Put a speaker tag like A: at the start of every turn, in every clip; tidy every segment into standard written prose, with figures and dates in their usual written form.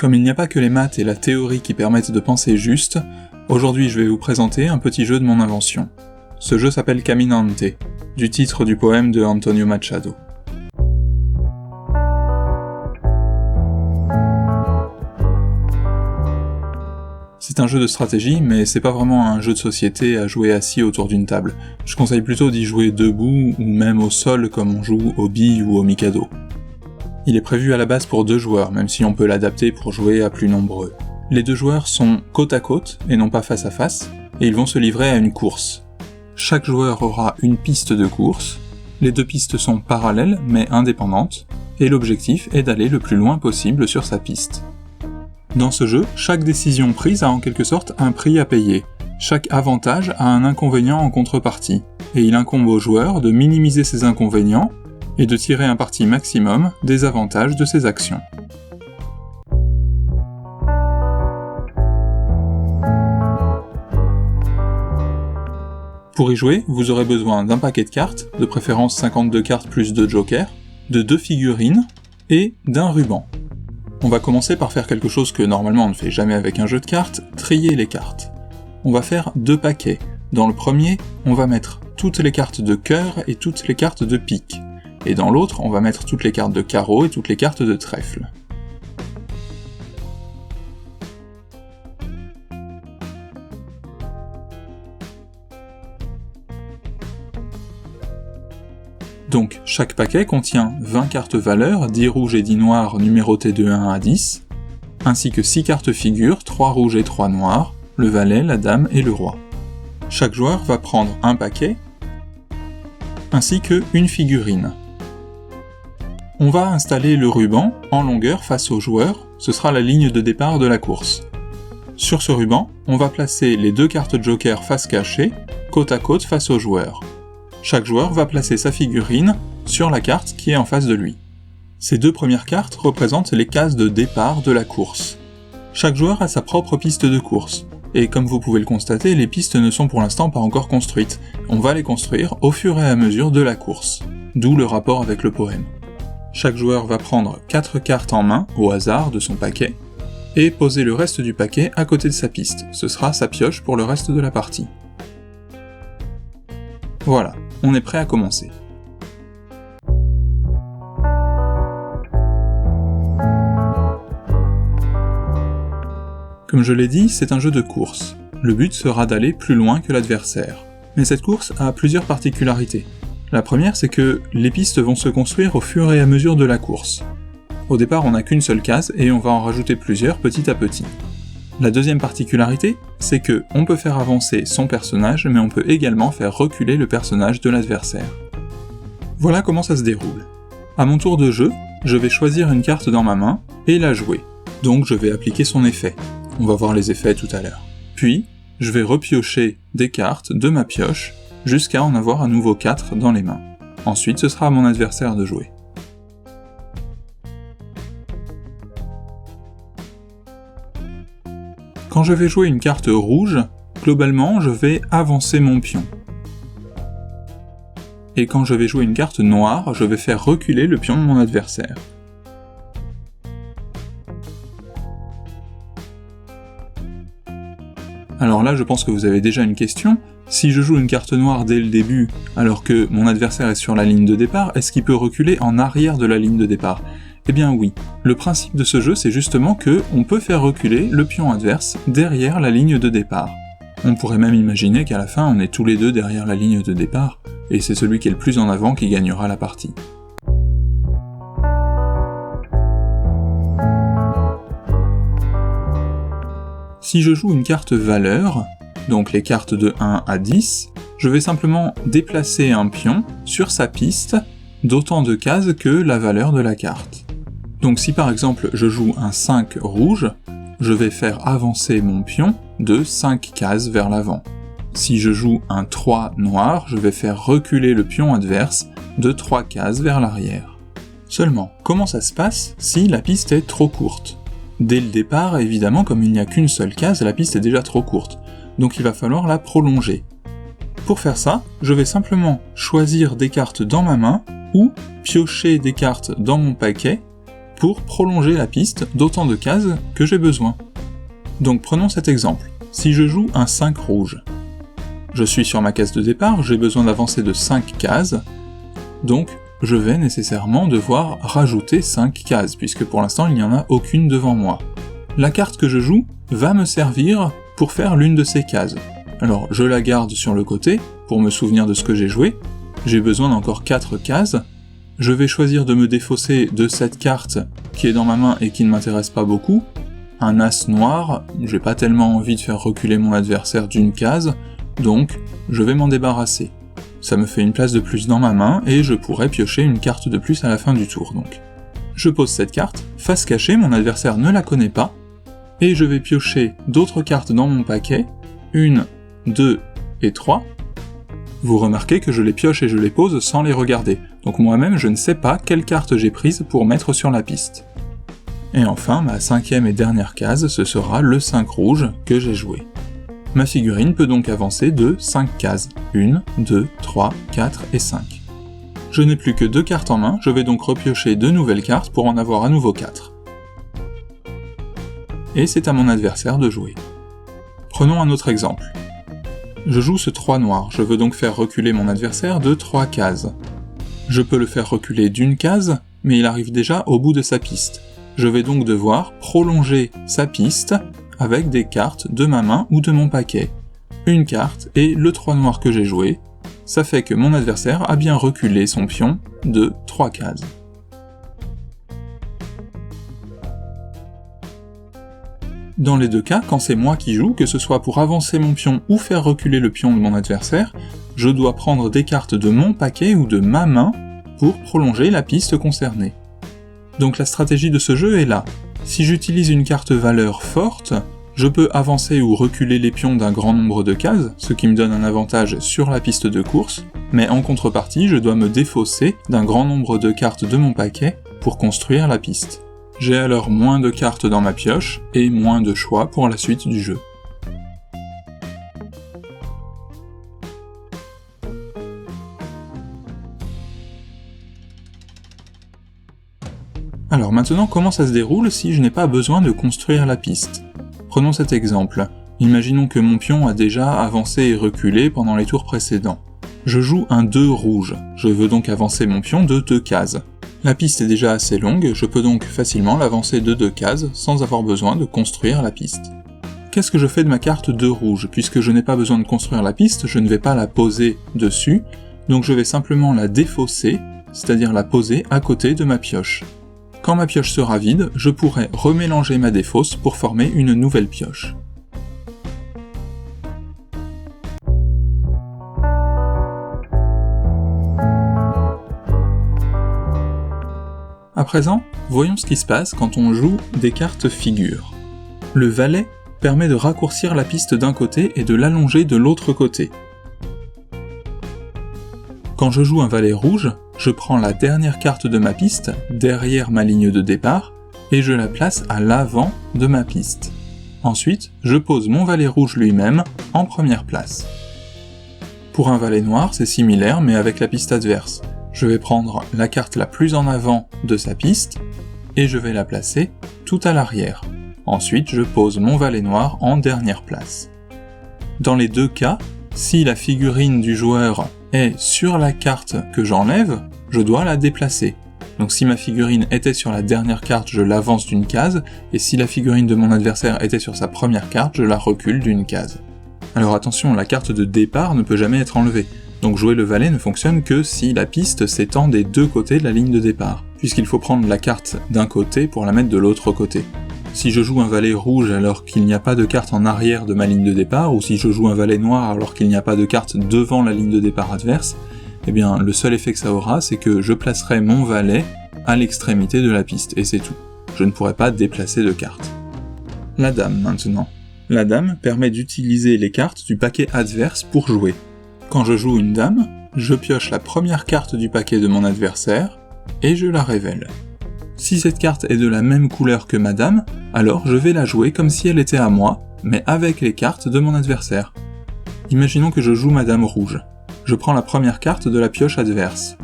A: Comme il n'y a pas que les maths et la théorie qui permettent de penser juste, aujourd'hui je vais vous présenter un petit jeu de mon invention. Ce jeu s'appelle Caminante, du titre du poème de Antonio Machado. C'est un jeu de stratégie, mais c'est pas vraiment un jeu de société à jouer assis autour d'une table. Je conseille plutôt d'y jouer debout, ou même au sol comme on joue aux billes ou au Mikado. Il est prévu à la base pour 2 joueurs, même si on peut l'adapter pour jouer à plus nombreux. Les 2 joueurs sont côte à côte, et non pas face à face, et ils vont se livrer à une course. Chaque joueur aura une piste de course, les 2 pistes sont parallèles mais indépendantes, et l'objectif est d'aller le plus loin possible sur sa piste. Dans ce jeu, chaque décision prise a en quelque sorte un prix à payer. Chaque avantage a un inconvénient en contrepartie, et il incombe aux joueurs de minimiser ces inconvénients et de tirer un parti maximum des avantages de ses actions. Pour y jouer, vous aurez besoin d'un paquet de cartes, de préférence 52 cartes plus 2 jokers, de 2 figurines et d'un ruban. On va commencer par faire quelque chose que normalement on ne fait jamais avec un jeu de cartes, trier les cartes. On va faire 2 paquets. Dans le premier, on va mettre toutes les cartes de cœur et toutes les cartes de pique. Et dans l'autre, on va mettre toutes les cartes de carreau et toutes les cartes de trèfle. Donc, chaque paquet contient 20 cartes valeurs, 10 rouges et 10 noirs numérotées de 1 à 10, ainsi que 6 cartes figures, 3 rouges et 3 noirs, le valet, la dame et le roi. Chaque joueur va prendre un paquet, ainsi que une figurine. On va installer le ruban en longueur face au joueur, ce sera la ligne de départ de la course. Sur ce ruban, on va placer les 2 cartes joker face cachée, côte à côte face au joueur. Chaque joueur va placer sa figurine sur la carte qui est en face de lui. Ces 2 premières cartes représentent les cases de départ de la course. Chaque joueur a sa propre piste de course, et comme vous pouvez le constater, les pistes ne sont pour l'instant pas encore construites. On va les construire au fur et à mesure de la course, d'où le rapport avec le poème. Chaque joueur va prendre 4 cartes en main, au hasard de son paquet, et poser le reste du paquet à côté de sa piste. Ce sera sa pioche pour le reste de la partie. Voilà. On est prêt à commencer. Comme je l'ai dit, c'est un jeu de course. Le but sera d'aller plus loin que l'adversaire. Mais cette course a plusieurs particularités. La première, c'est que les pistes vont se construire au fur et à mesure de la course. Au départ, on n'a qu'une seule case et on va en rajouter plusieurs petit à petit. La deuxième particularité, c'est que on peut faire avancer son personnage, mais on peut également faire reculer le personnage de l'adversaire. Voilà comment ça se déroule. À mon tour de jeu, je vais choisir une carte dans ma main et la jouer. Donc je vais appliquer son effet. On va voir les effets tout à l'heure. Puis, je vais repiocher des cartes de ma pioche jusqu'à en avoir à nouveau 4 dans les mains. Ensuite, ce sera à mon adversaire de jouer. Quand je vais jouer une carte rouge, globalement, je vais avancer mon pion. Et quand je vais jouer une carte noire, je vais faire reculer le pion de mon adversaire. Alors là, je pense que vous avez déjà une question. Si je joue une carte noire dès le début, alors que mon adversaire est sur la ligne de départ, est-ce qu'il peut reculer en arrière de la ligne de départ ? Eh bien oui. Le principe de ce jeu, c'est justement que on peut faire reculer le pion adverse derrière la ligne de départ. On pourrait même imaginer qu'à la fin, on est tous les deux derrière la ligne de départ, et c'est celui qui est le plus en avant qui gagnera la partie. Si je joue une carte valeur, donc les cartes de 1 à 10, je vais simplement déplacer un pion sur sa piste d'autant de cases que la valeur de la carte. Donc si par exemple je joue un 5 rouge, je vais faire avancer mon pion de 5 cases vers l'avant. Si je joue un 3 noir, je vais faire reculer le pion adverse de 3 cases vers l'arrière. Seulement, comment ça se passe si la piste est trop courte ? Dès le départ, évidemment, comme il n'y a qu'une seule case, la piste est déjà trop courte. Donc il va falloir la prolonger. Pour faire ça, je vais simplement choisir des cartes dans ma main ou piocher des cartes dans mon paquet pour prolonger la piste d'autant de cases que j'ai besoin. Donc prenons cet exemple. Si je joue un 5 rouge, je suis sur ma case de départ, j'ai besoin d'avancer de 5 cases, donc je vais nécessairement devoir rajouter 5 cases, puisque pour l'instant il n'y en a aucune devant moi. La carte que je joue va me servir pour faire l'une de ces cases. Alors je la garde sur le côté, pour me souvenir de ce que j'ai joué, j'ai besoin d'encore 4 cases, je vais choisir de me défausser de cette carte qui est dans ma main et qui ne m'intéresse pas beaucoup, un as noir, j'ai pas tellement envie de faire reculer mon adversaire d'une case, donc je vais m'en débarrasser. Ça me fait une place de plus dans ma main et je pourrais piocher une carte de plus à la fin du tour donc. Je pose cette carte, face cachée, mon adversaire ne la connaît pas, et je vais piocher d'autres cartes dans mon paquet, 1, 2 et 3. Vous remarquez que je les pioche et je les pose sans les regarder, donc moi-même je ne sais pas quelle carte j'ai prise pour mettre sur la piste. Et enfin, ma 5e et dernière case, ce sera le 5 rouge que j'ai joué. Ma figurine peut donc avancer de 5 cases, 1, 2, 3, 4 et 5. Je n'ai plus que 2 cartes en main, je vais donc repiocher 2 nouvelles cartes pour en avoir à nouveau 4. Et c'est à mon adversaire de jouer. Prenons un autre exemple. Je joue ce 3 noir, je veux donc faire reculer mon adversaire de 3 cases. Je peux le faire reculer d'une case, mais il arrive déjà au bout de sa piste. Je vais donc devoir prolonger sa piste avec des cartes de ma main ou de mon paquet. Une carte et le 3 noir que j'ai joué, ça fait que mon adversaire a bien reculé son pion de 3 cases. Dans les deux cas, quand c'est moi qui joue, que ce soit pour avancer mon pion ou faire reculer le pion de mon adversaire, je dois prendre des cartes de mon paquet ou de ma main pour prolonger la piste concernée. Donc la stratégie de ce jeu est là. Si j'utilise une carte valeur forte, je peux avancer ou reculer les pions d'un grand nombre de cases, ce qui me donne un avantage sur la piste de course, mais en contrepartie, je dois me défausser d'un grand nombre de cartes de mon paquet pour construire la piste. J'ai alors moins de cartes dans ma pioche et moins de choix pour la suite du jeu. Alors maintenant, comment ça se déroule si je n'ai pas besoin de construire la piste ? Prenons cet exemple. Imaginons que mon pion a déjà avancé et reculé pendant les tours précédents. Je joue un 2 rouge, je veux donc avancer mon pion de 2 cases. La piste est déjà assez longue, je peux donc facilement l'avancer de 2 cases sans avoir besoin de construire la piste. Qu'est-ce que je fais de ma carte 2 rouge ? Puisque je n'ai pas besoin de construire la piste, je ne vais pas la poser dessus, donc je vais simplement la défausser, c'est-à-dire la poser à côté de ma pioche. Quand ma pioche sera vide, je pourrai remélanger ma défausse pour former une nouvelle pioche. À présent, voyons ce qui se passe quand on joue des cartes figures. Le valet permet de raccourcir la piste d'un côté et de l'allonger de l'autre côté. Quand je joue un valet rouge, je prends la dernière carte de ma piste, derrière ma ligne de départ, et je la place à l'avant de ma piste. Ensuite, je pose mon valet rouge lui-même en première place. Pour un valet noir, c'est similaire mais avec la piste adverse. Je vais prendre la carte la plus en avant de sa piste, et je vais la placer tout à l'arrière. Ensuite, je pose mon valet noir en dernière place. Dans les deux cas, si la figurine du joueur est sur la carte que j'enlève, je dois la déplacer. Donc si ma figurine était sur la dernière carte, je l'avance d'une case, et si la figurine de mon adversaire était sur sa première carte, je la recule d'une case. Alors attention, la carte de départ ne peut jamais être enlevée. Donc jouer le valet ne fonctionne que si la piste s'étend des deux côtés de la ligne de départ, puisqu'il faut prendre la carte d'un côté pour la mettre de l'autre côté. Si je joue un valet rouge alors qu'il n'y a pas de carte en arrière de ma ligne de départ, ou si je joue un valet noir alors qu'il n'y a pas de carte devant la ligne de départ adverse, eh bien le seul effet que ça aura, c'est que je placerai mon valet à l'extrémité de la piste, et c'est tout. Je ne pourrai pas déplacer de carte. La dame maintenant. La dame permet d'utiliser les cartes du paquet adverse pour jouer. Quand je joue une dame, je pioche la première carte du paquet de mon adversaire, et je la révèle. Si cette carte est de la même couleur que ma dame, alors je vais la jouer comme si elle était à moi, mais avec les cartes de mon adversaire. Imaginons que je joue ma dame rouge. Je prends la première carte de la pioche adverse.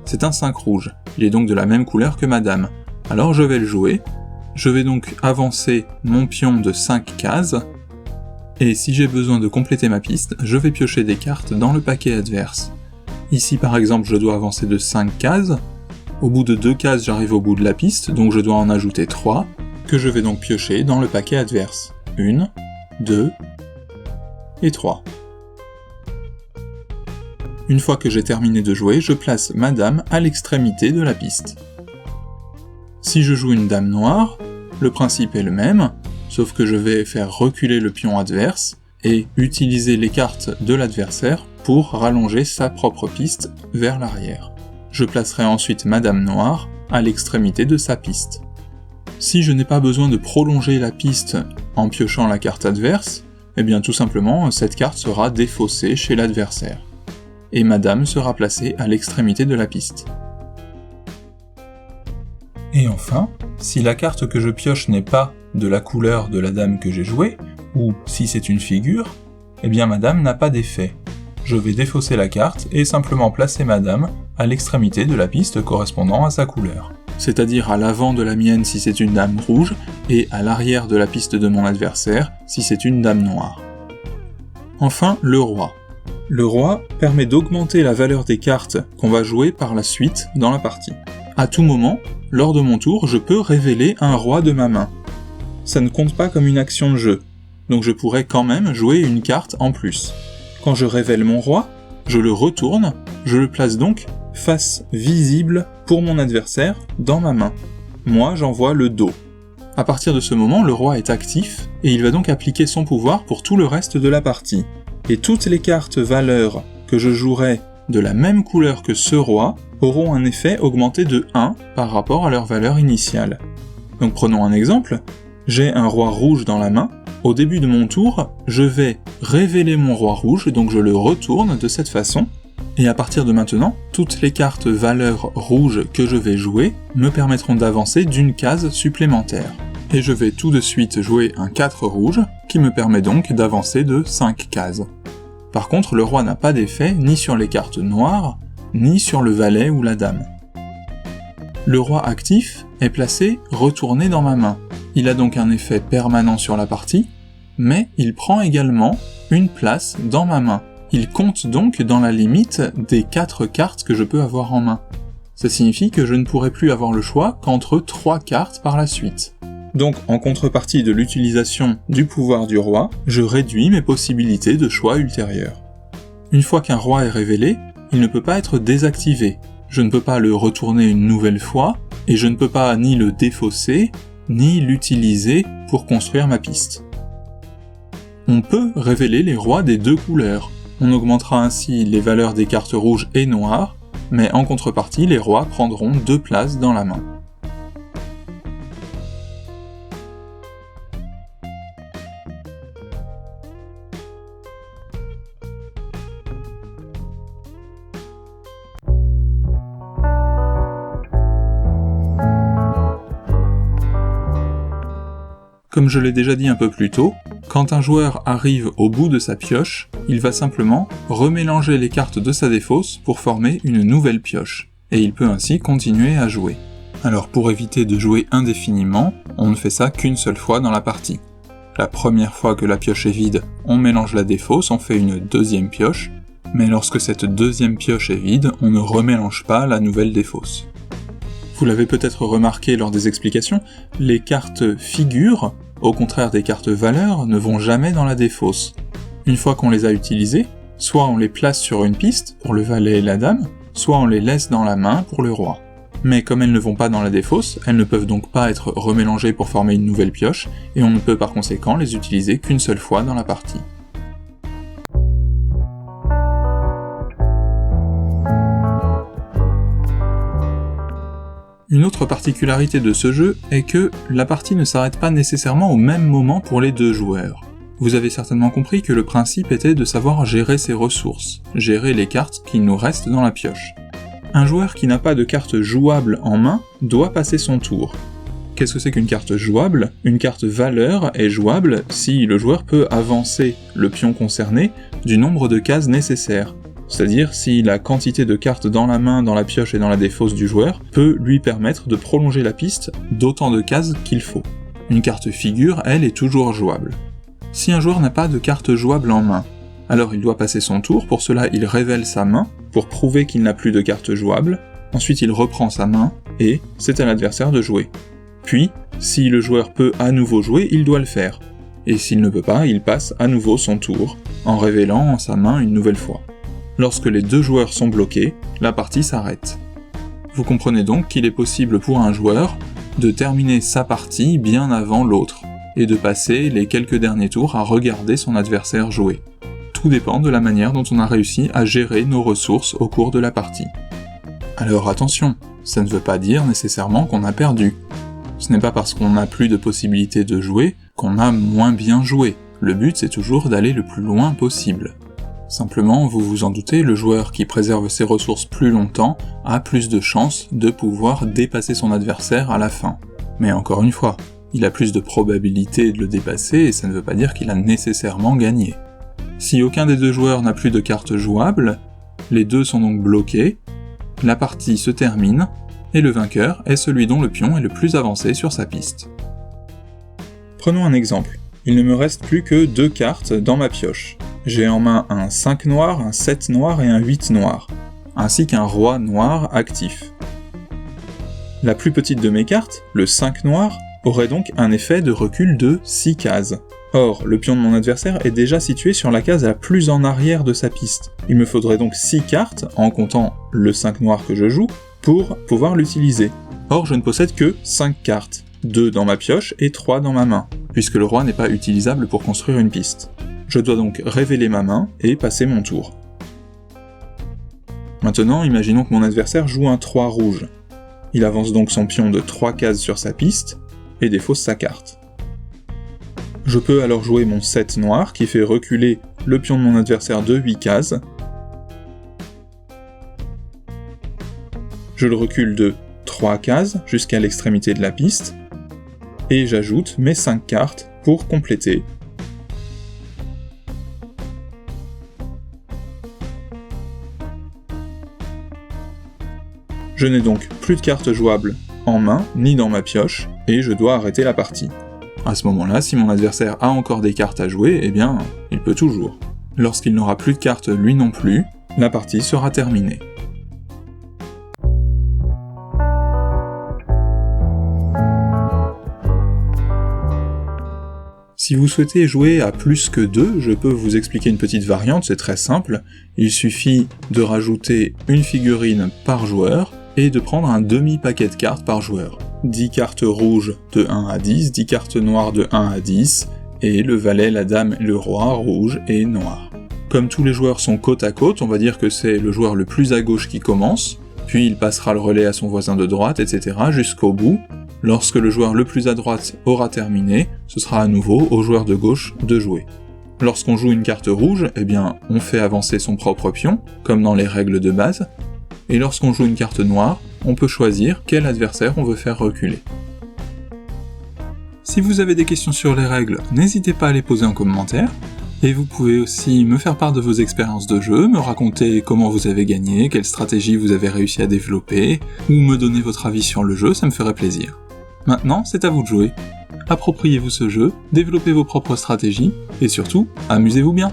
A: C'est un 5 rouge, il est donc de la même couleur que ma dame. Alors je vais le jouer. Je vais donc avancer mon pion de 5 cases, et si j'ai besoin de compléter ma piste, je vais piocher des cartes dans le paquet adverse. Ici par exemple je dois avancer de 5 cases, au bout de 2 cases j'arrive au bout de la piste, donc je dois en ajouter 3, que je vais donc piocher dans le paquet adverse. 1, 2 et 3. Une fois que j'ai terminé de jouer, je place ma dame à l'extrémité de la piste. Si je joue une dame noire, le principe est le même, sauf que je vais faire reculer le pion adverse et utiliser les cartes de l'adversaire pour rallonger sa propre piste vers l'arrière. Je placerai ensuite ma dame noire à l'extrémité de sa piste. Si je n'ai pas besoin de prolonger la piste en piochant la carte adverse, eh bien tout simplement cette carte sera défaussée chez l'adversaire. Et ma dame sera placée à l'extrémité de la piste. Et enfin, si la carte que je pioche n'est pas de la couleur de la dame que j'ai jouée, ou si c'est une figure, eh bien ma dame n'a pas d'effet. Je vais défausser la carte et simplement placer ma dame à l'extrémité de la piste correspondant à sa couleur. C'est-à-dire à l'avant de la mienne si c'est une dame rouge, et à l'arrière de la piste de mon adversaire si c'est une dame noire. Enfin, le roi. Le roi permet d'augmenter la valeur des cartes qu'on va jouer par la suite dans la partie. À tout moment, lors de mon tour, je peux révéler un roi de ma main. Ça ne compte pas comme une action de jeu, donc je pourrais quand même jouer une carte en plus. Quand je révèle mon roi, je le retourne, je le place donc face visible pour mon adversaire dans ma main. Moi, j'en vois le dos. À partir de ce moment, le roi est actif, et il va donc appliquer son pouvoir pour tout le reste de la partie. Et toutes les cartes valeurs que je jouerai de la même couleur que ce roi auront un effet augmenté de 1 par rapport à leur valeur initiale. Donc prenons un exemple, j'ai un roi rouge dans la main, au début de mon tour, je vais révéler mon roi rouge, donc je le retourne de cette façon, et à partir de maintenant, toutes les cartes valeurs rouges que je vais jouer me permettront d'avancer d'une case supplémentaire. Et je vais tout de suite jouer un 4 rouge, qui me permet donc d'avancer de 5 cases. Par contre, le roi n'a pas d'effet ni sur les cartes noires, ni sur le valet ou la dame. Le roi actif est placé retourné dans ma main. Il a donc un effet permanent sur la partie, mais il prend également une place dans ma main. Il compte donc dans la limite des 4 cartes que je peux avoir en main. Ça signifie que je ne pourrai plus avoir le choix qu'entre 3 cartes par la suite. Donc, en contrepartie de l'utilisation du pouvoir du roi, je réduis mes possibilités de choix ultérieurs. Une fois qu'un roi est révélé, il ne peut pas être désactivé. Je ne peux pas le retourner une nouvelle fois, et je ne peux pas ni le défausser, ni l'utiliser pour construire ma piste. On peut révéler les rois des deux couleurs. On augmentera ainsi les valeurs des cartes rouges et noires, mais en contrepartie, les rois prendront 2 places dans la main. Comme je l'ai déjà dit un peu plus tôt, quand un joueur arrive au bout de sa pioche, il va simplement remélanger les cartes de sa défausse pour former une nouvelle pioche, et il peut ainsi continuer à jouer. Alors pour éviter de jouer indéfiniment, on ne fait ça qu'une seule fois dans la partie. La première fois que la pioche est vide, on mélange la défausse, on fait une deuxième pioche, mais lorsque cette deuxième pioche est vide, on ne remélange pas la nouvelle défausse. Vous l'avez peut-être remarqué lors des explications, les cartes figures, au contraire des cartes valeurs, ne vont jamais dans la défausse. Une fois qu'on les a utilisées, soit on les place sur une piste, pour le valet et la dame, soit on les laisse dans la main pour le roi. Mais comme elles ne vont pas dans la défausse, elles ne peuvent donc pas être remélangées pour former une nouvelle pioche, et on ne peut par conséquent les utiliser qu'une seule fois dans la partie. Une autre particularité de ce jeu est que la partie ne s'arrête pas nécessairement au même moment pour les deux joueurs. Vous avez certainement compris que le principe était de savoir gérer ses ressources, gérer les cartes qui nous restent dans la pioche. Un joueur qui n'a pas de carte jouable en main doit passer son tour. Qu'est-ce que c'est qu'une carte jouable ? Une carte valeur est jouable si le joueur peut avancer le pion concerné du nombre de cases nécessaires. c'est-à-dire si la quantité de cartes dans la main, dans la pioche et dans la défausse du joueur peut lui permettre de prolonger la piste d'autant de cases qu'il faut. Une carte figure, elle, est toujours jouable. Si un joueur n'a pas de carte jouable en main, alors il doit passer son tour, pour cela il révèle sa main, pour prouver qu'il n'a plus de carte jouable, ensuite il reprend sa main, et c'est à l'adversaire de jouer. Puis, si le joueur peut à nouveau jouer, il doit le faire. Et s'il ne peut pas, il passe à nouveau son tour, en révélant sa main une nouvelle fois. Lorsque les deux joueurs sont bloqués, la partie s'arrête. Vous comprenez donc qu'il est possible pour un joueur de terminer sa partie bien avant l'autre, et de passer les quelques derniers tours à regarder son adversaire jouer. Tout dépend de la manière dont on a réussi à gérer nos ressources au cours de la partie. Alors attention, ça ne veut pas dire nécessairement qu'on a perdu. Ce n'est pas parce qu'on n'a plus de possibilité de jouer qu'on a moins bien joué. Le but c'est toujours d'aller le plus loin possible. Simplement, vous vous en doutez, le joueur qui préserve ses ressources plus longtemps a plus de chances de pouvoir dépasser son adversaire à la fin. Mais encore une fois, il a plus de probabilité de le dépasser et ça ne veut pas dire qu'il a nécessairement gagné. Si aucun des deux joueurs n'a plus de cartes jouables, les deux sont donc bloqués, la partie se termine, et le vainqueur est celui dont le pion est le plus avancé sur sa piste. Prenons un exemple. Il ne me reste plus que 2 cartes dans ma pioche. J'ai en main un 5 noir, un 7 noir et un 8 noir, ainsi qu'un roi noir actif. La plus petite de mes cartes, le 5 noir, aurait donc un effet de recul de 6 cases. Or, le pion de mon adversaire est déjà situé sur la case la plus en arrière de sa piste. Il me faudrait donc 6 cartes, en comptant le 5 noir que je joue, pour pouvoir l'utiliser. Or, je ne possède que 5 cartes, 2 dans ma pioche et 3 dans ma main, puisque le roi n'est pas utilisable pour construire une piste. Je dois donc révéler ma main et passer mon tour. Maintenant, imaginons que mon adversaire joue un 3 rouge. Il avance donc son pion de 3 cases sur sa piste, et défausse sa carte. Je peux alors jouer mon 7 noir, qui fait reculer le pion de mon adversaire de 8 cases. Je le recule de 3 cases jusqu'à l'extrémité de la piste, et j'ajoute mes 5 cartes pour compléter. Je n'ai donc plus de cartes jouables en main, ni dans ma pioche, et je dois arrêter la partie. À ce moment-là, si mon adversaire a encore des cartes à jouer, eh bien, il peut toujours. Lorsqu'il n'aura plus de cartes lui non plus, la partie sera terminée. Si vous souhaitez jouer à plus que 2, je peux vous expliquer une petite variante, c'est très simple. Il suffit de rajouter une figurine par joueur, et de prendre un demi-paquet de cartes par joueur. 10 cartes rouges de 1 à 10, 10 cartes noires de 1 à 10, et le valet, la dame et le roi rouge et noir. Comme tous les joueurs sont côte à côte, on va dire que c'est le joueur le plus à gauche qui commence, puis il passera le relais à son voisin de droite, etc. jusqu'au bout. Lorsque le joueur le plus à droite aura terminé, ce sera à nouveau au joueur de gauche de jouer. Lorsqu'on joue une carte rouge, eh bien, on fait avancer son propre pion, comme dans les règles de base, et lorsqu'on joue une carte noire, on peut choisir quel adversaire on veut faire reculer. Si vous avez des questions sur les règles, n'hésitez pas à les poser en commentaire, et vous pouvez aussi me faire part de vos expériences de jeu, me raconter comment vous avez gagné, quelle stratégie vous avez réussi à développer, ou me donner votre avis sur le jeu, ça me ferait plaisir. Maintenant, c'est à vous de jouer. Appropriez-vous ce jeu, développez vos propres stratégies, et surtout, amusez-vous bien.